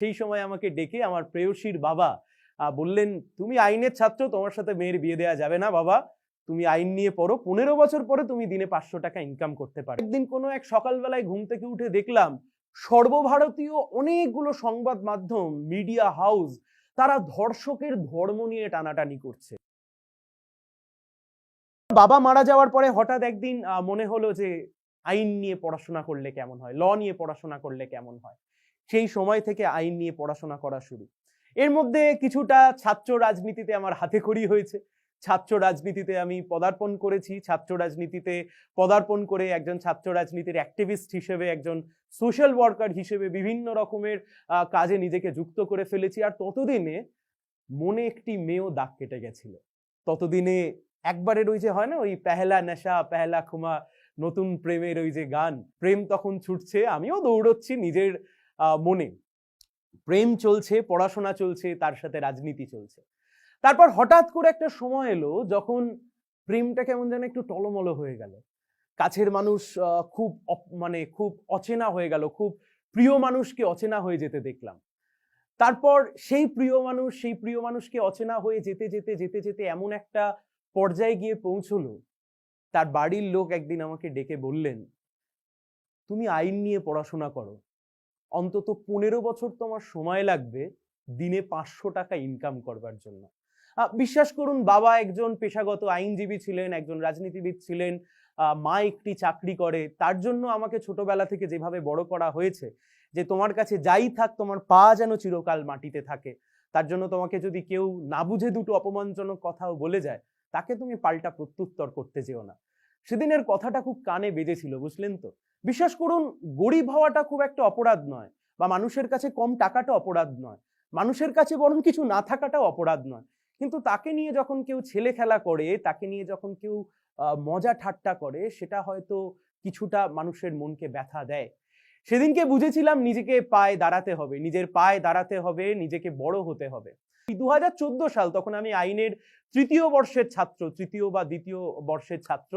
সেই সময় আমাকে ডেকে আমার প্রেয়সীর বাবা বললেন, তুমি আইনের ছাত্র, তোমার সাথে মেয়ের বিয়ে দেওয়া যাবে না বাবা, তুমি আইন নিয়ে পড়ো, 15 বছর পরে তুমি দিনে 500 টাকা ইনকাম করতে পারো। একদিন কোনো এক সকালবেলায় ঘুম থেকে উঠে দেখলাম সর্বভারতীয় অনেকগুলো সংবাদ মাধ্যম, মিডিয়া হাউস, তারা ধর্ষকের ধর্ম নিয়ে টানাটানি করছে। বাবা মারা যাওয়ার পরে হঠাৎ একদিন মনে হলো যে আইন নিয়ে পড়াশোনা করলে কেমন হয়, ল নিয়ে পড়াশোনা করলে কেমন হয়। সেই সময় থেকে আইন নিয়ে পড়াশোনা করা শুরু। এর মধ্যে কিছুটা ছাত্র রাজনীতিতে আমার হাতেখড়ি হয়েছে। ছাত্র রাজনীতিতে আমি পদার্পণ করেছি। ছাত্র রাজনীতিতে পদার্পণ করে একজন ছাত্র রাজনীতির অ্যাক্টিভিস্ট হিসেবে, একজন সোশ্যাল ওয়ার্কার হিসেবে বিভিন্ন রকমের কাজে নিজেকে যুক্ত করে ফেলেছি। আর ততদিনে মনে একটি মেয়েও দাগ কেটে গেছিল। ততদিনে একবারের ওই যে হয় না, ওই পেহলা নেশা পেহলা খুমা, নতুন প্রেমের ওই যে গান, প্রেম তখন ছুটছে, আমিও দৌড়চ্ছি নিজের মনে। প্রেম চলছে, পড়াশোনা চলছে, তার সাথে রাজনীতি চলছে। তারপর হঠাৎ করে একটা সময় এলো যখন প্রেমটা কেমন যেন একটু টলমলো হয়ে গেল। কাছের মানুষ খুব অচেনা হয়ে গেল, খুব প্রিয় মানুষকে অচেনা হয়ে যেতে দেখলাম। তারপর সেই প্রিয় মানুষকে অচেনা হয়ে যেতে যেতে যেতে যেতে এমন একটা পর্যায়ে গিয়ে পৌঁছলো, তার বাড়ির লোক একদিন আমাকে ডেকে বললেন, তুমি আইন নিয়ে পড়াশোনা করো, অন্তত 15 বছর তোমার সময় লাগবে দিনে 500 টাকা ইনকাম করবার জন্য। বিশ্বাস করুন, বাবা একজন পেশাগত আইনজীবী ছিলেন, একজন রাজনীতিবিদ ছিলেন, মা একটি চাকরি করে। তার জন্য আমাকে ছোটবেলা থেকে যেভাবে বড় করা হয়েছে যে তোমার কাছে যাই থাক, তোমার পা যেন চিরকাল মাটিতে থাকে। তার জন্য তোমাকে যদি কেউ না বুঝে দুটো অপমানজনক কথাও বলে যায়, তাকে তুমি পাল্টা প্রত্যুত্তর করতে যেও না। সেদিনের কথাটা খুব কানে বেজেছিল, বুঝলেন তো। বিশ্বাস করুন, গরিব হওয়াটা খুব একটা অপরাধ নয়, বা মানুষের কাছে কম টাকাটা অপরাধ নয়, মানুষের কাছে বরং কিছু না থাকাটাও অপরাধ নয়। কিন্তু তাকে নিয়ে যখন কেউ ছেলে খেলা করে, তাকে নিয়ে যখন কেউ মজা ঠাট্টা করে, সেটা হয়তো কিছুটা মানুষের মনকে ব্যথা দেয়। সেদিনকে বুঝেছিলাম নিজেকে পায়ে দাঁড়াতে হবে, নিজের পায়ে দাঁড়াতে হবে, নিজেকে বড় হতে হবে। 2014 সাল, তখন আমি আইনের তৃতীয় বর্ষের ছাত্র, তৃতীয় বা দ্বিতীয় বর্ষের ছাত্র।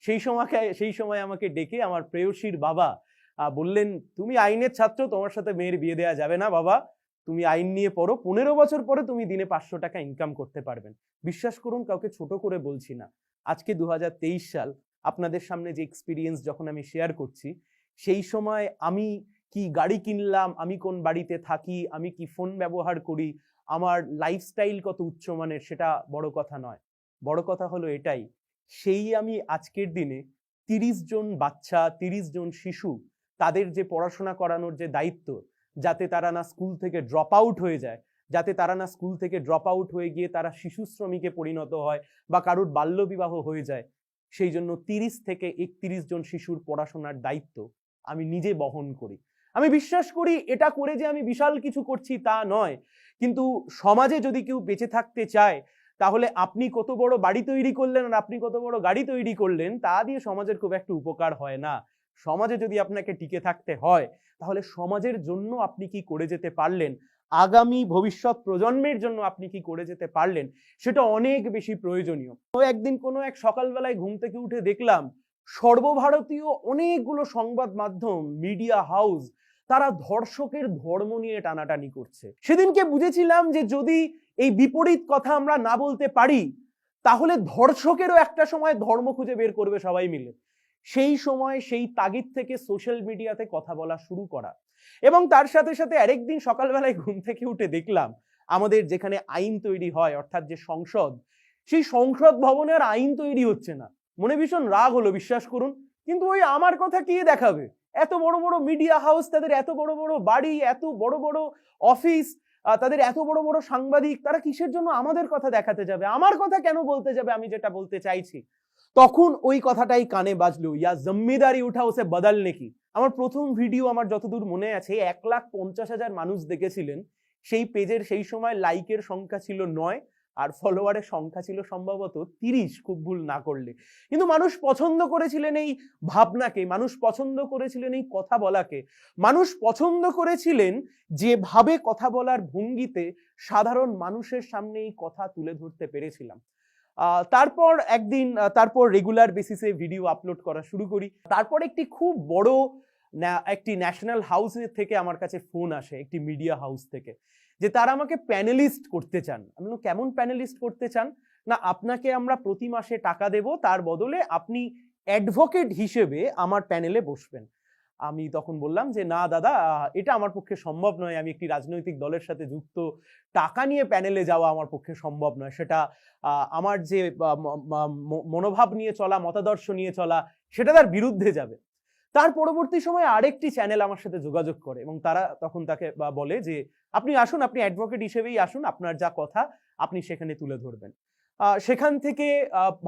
সেই সময় আমাকে ডেকে আমার প্রেয়সীর বাবা বললেন, তুমি আইনের ছাত্র, তোমার সাথে মেয়ের বিয়ে দেওয়া যাবে না বাবা, তুমি আইন নিয়ে পড়ো, 15 বছর পরে তুমি দিনে 500 টাকা ইনকাম করতে পারবেন। বিশ্বাস করুন, কাউকে ছোট করে বলছি না। আজকে 2023 সাল, আপনাদের সামনে যে এক্সপিরিয়েন্স যখন আমি শেয়ার করছি, সেই সময় আমি কি গাড়ি কিনলাম, আমি কোন বাড়িতে থাকি, আমি কি ফোন ব্যবহার করি, আমার লাইফস্টাইল কত উচ্চমানের, সেটা বড় কথা নয়। বড় কথা হলো এটাই, সেই আমি আজকের দিনে 30 জন বাচ্চা, 30 জন শিশু, তাদের যে পড়াশোনা করানোর যে দায়িত্ব, যাতে তারা না স্কুল থেকে ড্রপ আউট হয়ে যায়, যাতে তারা না স্কুল থেকে ড্রপ আউট হয়ে গিয়ে তারা শিশু শ্রমিকে পরিণত হয় বা কারুর বাল্যবিবাহ হয়ে যায়, সেই জন্য 30 থেকে 31 জন শিশুর পড়াশোনার দায়িত্ব আমি নিজে বহন করি। আমি বিশ্বাস করি এটা করে যে আমি বিশাল কিছু করছি তা নয়, কিন্তু সমাজে যদি কেউ বেঁচে থাকতে চায়, তাহলে আপনি কত বড় বাড়ি তৈরি করলেন আর আপনি কত বড় গাড়ি তৈরি করলেন, তা দিয়ে সমাজের খুব একটা উপকার হয় না। সমাজে যদি আপনাকে টিকে থাকতে হয়, তাহলে সমাজের জন্য আপনি কি করে যেতে পারলেন, আগামী ভবিষ্যৎ প্রজন্মের জন্য আপনি কি করে যেতে পারলেন, সেটা অনেক বেশি প্রয়োজনীয়। তো একদিন কোনো এক সকালবেলায় ঘুম থেকে উঠে দেখলাম সর্বভারতীয় অনেকগুলো সংবাদ মাধ্যম, মিডিয়া হাউস, তারা ধর্ষকের ধর্ম নিয়ে টানাটানি করছে। সেদিনকে বুঝেছিলাম যে যদি এই বিপরীত কথা আমরা না বলতে পারি, তাহলে ধর্ষকেরও একটা সময় ধর্ম খুঁজে বের করবে সবাই মিলে। সেই সময় সেই তাগিদ থেকে সোশ্যাল মিডিয়াতে কথা বলা শুরু করা। এবং তার সাথে সাথে আরেকদিন সকালবেলায় ঘুম থেকে উঠে দেখলাম আমাদের যেখানে আইন তৈরি হয়, অর্থাৎ যে সংসদ, সেই সংসদ ভবনে আর আইন তৈরি হচ্ছে না। মনে ভীষণ রাগ হলো, বিশ্বাস করুন। কিন্তু ওই আমার কথা কি দেখাবে? এত বড় বড় মিডিয়া হাউস, তাদের এত বড় বড় বাড়ি, এত বড় বড় অফিস, তাদের এত বড় বড় সাংবাদিক, তারা কিসের জন্য আমাদের কথা দেখাতে যাবে, আমার কথা কেন বলতে যাবে আমি যেটা বলতে চাইছি। তখন ওই কথাটাই কানে বাজলো, ইয়া জিম্মেদারি উঠা ওসে বদলনে কি। আমার প্রথম ভিডিও, আমার যতদূর মনে আছে, 1,50,000 মানুষ দেখেছিলেন। সেই পেজের সেই সময় লাইকের সংখ্যা ছিল 9 আর ফলোয়ারের সংখ্যা ছিল সম্ভবত 30, খুব ভুল না করলে। কিন্তু মানুষ পছন্দ করেছিলেন এই ভাবনাকে, মানুষ পছন্দ করেছিলেন এই কথা বলাকে, মানুষ পছন্দ করেছিলেন যেভাবে কথা বলার ভঙ্গিতে সাধারণ মানুষের সামনে এই কথা তুলে ধরতে পেরেছিলাম। তারপর রেগুলার বেসিসে ভিডিও আপলোড করা শুরু করি। তারপর একটি খুব বড় একটি ন্যাশনাল হাউসের থেকে আমার কাছে ফোন আসে, একটি মিডিয়া হাউস থেকে, যে তারা আমাকে প্যানেলিস্ট করতে চান। আমি বললাম, কেমন প্যানেলিস্ট করতে চান? না, আপনাকে আমরা প্রতি মাসে টাকা দেব, তার বদলে আপনি অ্যাডভোকেট হিসেবে আমার প্যানেলে বসবেন। আমি তখন বললাম যে না দাদা, এটা আমার পক্ষে সম্ভব নয়, আমি একটি রাজনৈতিক দলের সাথে যুক্ত, টাকা নিয়ে প্যানেলে যাওয়া আমার পক্ষে সম্ভব নয়। সেটা আমার যে মনোভাব নিয়ে চলা, মতাদর্শ নিয়ে চলা, সেটা তার বিরুদ্ধে যাবে। তার পরবর্তী সময়ে আরেকটি চ্যানেল আমার সাথে যোগাযোগ করে এবং তারা তখন তাকে বলে যে আপনি আসুন, আপনি অ্যাডভোকেট হিসেবেই আসুন, আপনার যা কথা আপনি সেখানে তুলে ধরবেন। সেখান থেকে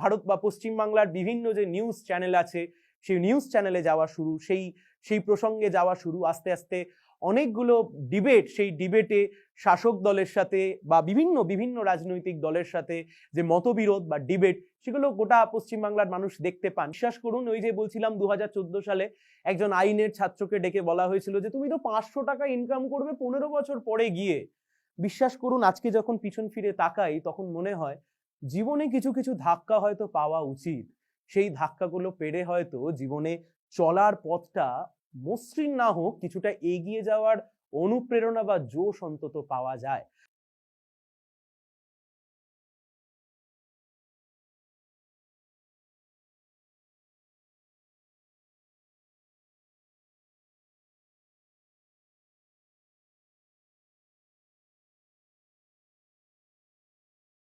ভারত বা পশ্চিমবাংলার বিভিন্ন যে নিউজ চ্যানেল আছে, সেই নিউজ চ্যানেলে যাওয়া শুরু, সেই প্রসঙ্গে যাওয়া শুরু। আস্তে আস্তে অনেকগুলো ডিবেট, সেই ডিবেটে শাসক দলের সাথে বা বিভিন্ন রাজনৈতিক দলের সাথে যে মতবিরোধ বা ডিবেট, সেগুলো গোটা পশ্চিমবাংলার মানুষ দেখতে পান। বিশ্বাস করুন, ওই যে বলছিলাম 2014 সালে একজন আইনের ছাত্রকে ডেকে বলা হয়েছিল যে তুমি তো 500 টাকা ইনকাম করবে 15 বছর পরে গিয়ে। বিশ্বাস করুন, আজকে যখন পিছন ফিরে তাকাই তখন মনে হয় জীবনে কিছু কিছু ধাক্কা হয়তো পাওয়া উচিত। সেই ধাক্কাগুলো পেরে হয়তো জীবনে চলার পথটা মসৃণ না হোক, কিছুটা এগিয়ে যাওয়ার অনুপ্রেরণা বা জোশ অন্তত পাওয়া যায়।